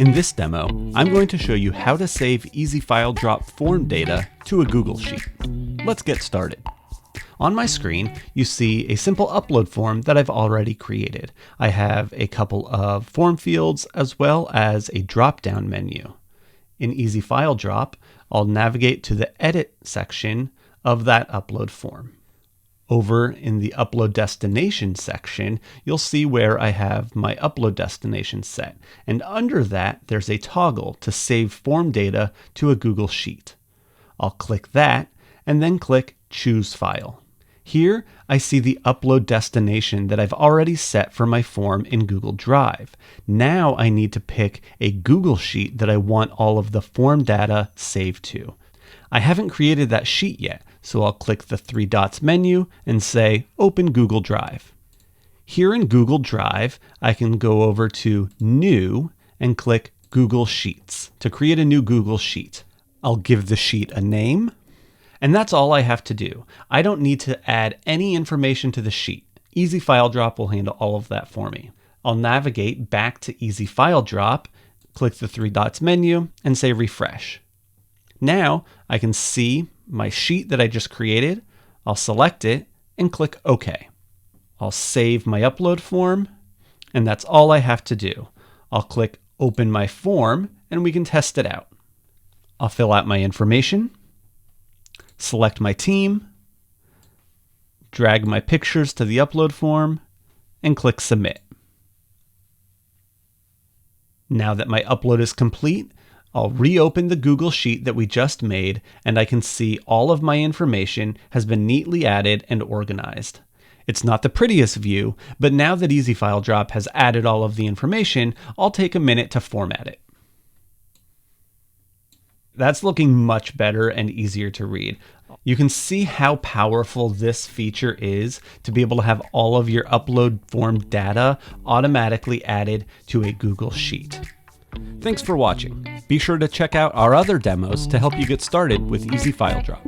In this demo, I'm going to show you how to save Easy File Drop form data to a Google Sheet. Let's get started. On my screen, you see a simple upload form that I've already created. I have a couple of form fields as well as a drop-down menu. In Easy File Drop, I'll navigate to the Edit section of that upload form. Over in the Upload Destination section, you'll see where I have my upload destination set. And under that, there's a toggle to save form data to a Google Sheet. I'll click that and then click Choose File. Here, I see the upload destination that I've already set for my form in Google Drive. Now I need to pick a Google Sheet that I want all of the form data saved to. I haven't created that sheet yet, so I'll click the three dots menu and say Open Google Drive. Here in Google Drive, I can go over to New and click Google Sheets to create a new Google Sheet. I'll give the sheet a name, and that's all I have to do. I don't need to add any information to the sheet. Easy File Drop will handle all of that for me. I'll navigate back to Easy File Drop, click the three dots menu, and say Refresh. Now I can see my sheet that I just created. I'll select it and click OK. I'll save my upload form, and that's all I have to do. I'll click Open My Form, and we can test it out. I'll fill out my information, select my team, drag my pictures to the upload form, and click Submit. Now that my upload is complete, I'll reopen the Google Sheet that we just made, and I can see all of my information has been neatly added and organized. It's not the prettiest view, but now that Easy File Drop has added all of the information, I'll take a minute to format it. That's looking much better and easier to read. You can see how powerful this feature is to be able to have all of your upload form data automatically added to a Google Sheet. Thanks for watching. Be sure to check out our other demos to help you get started with Easy File Drop.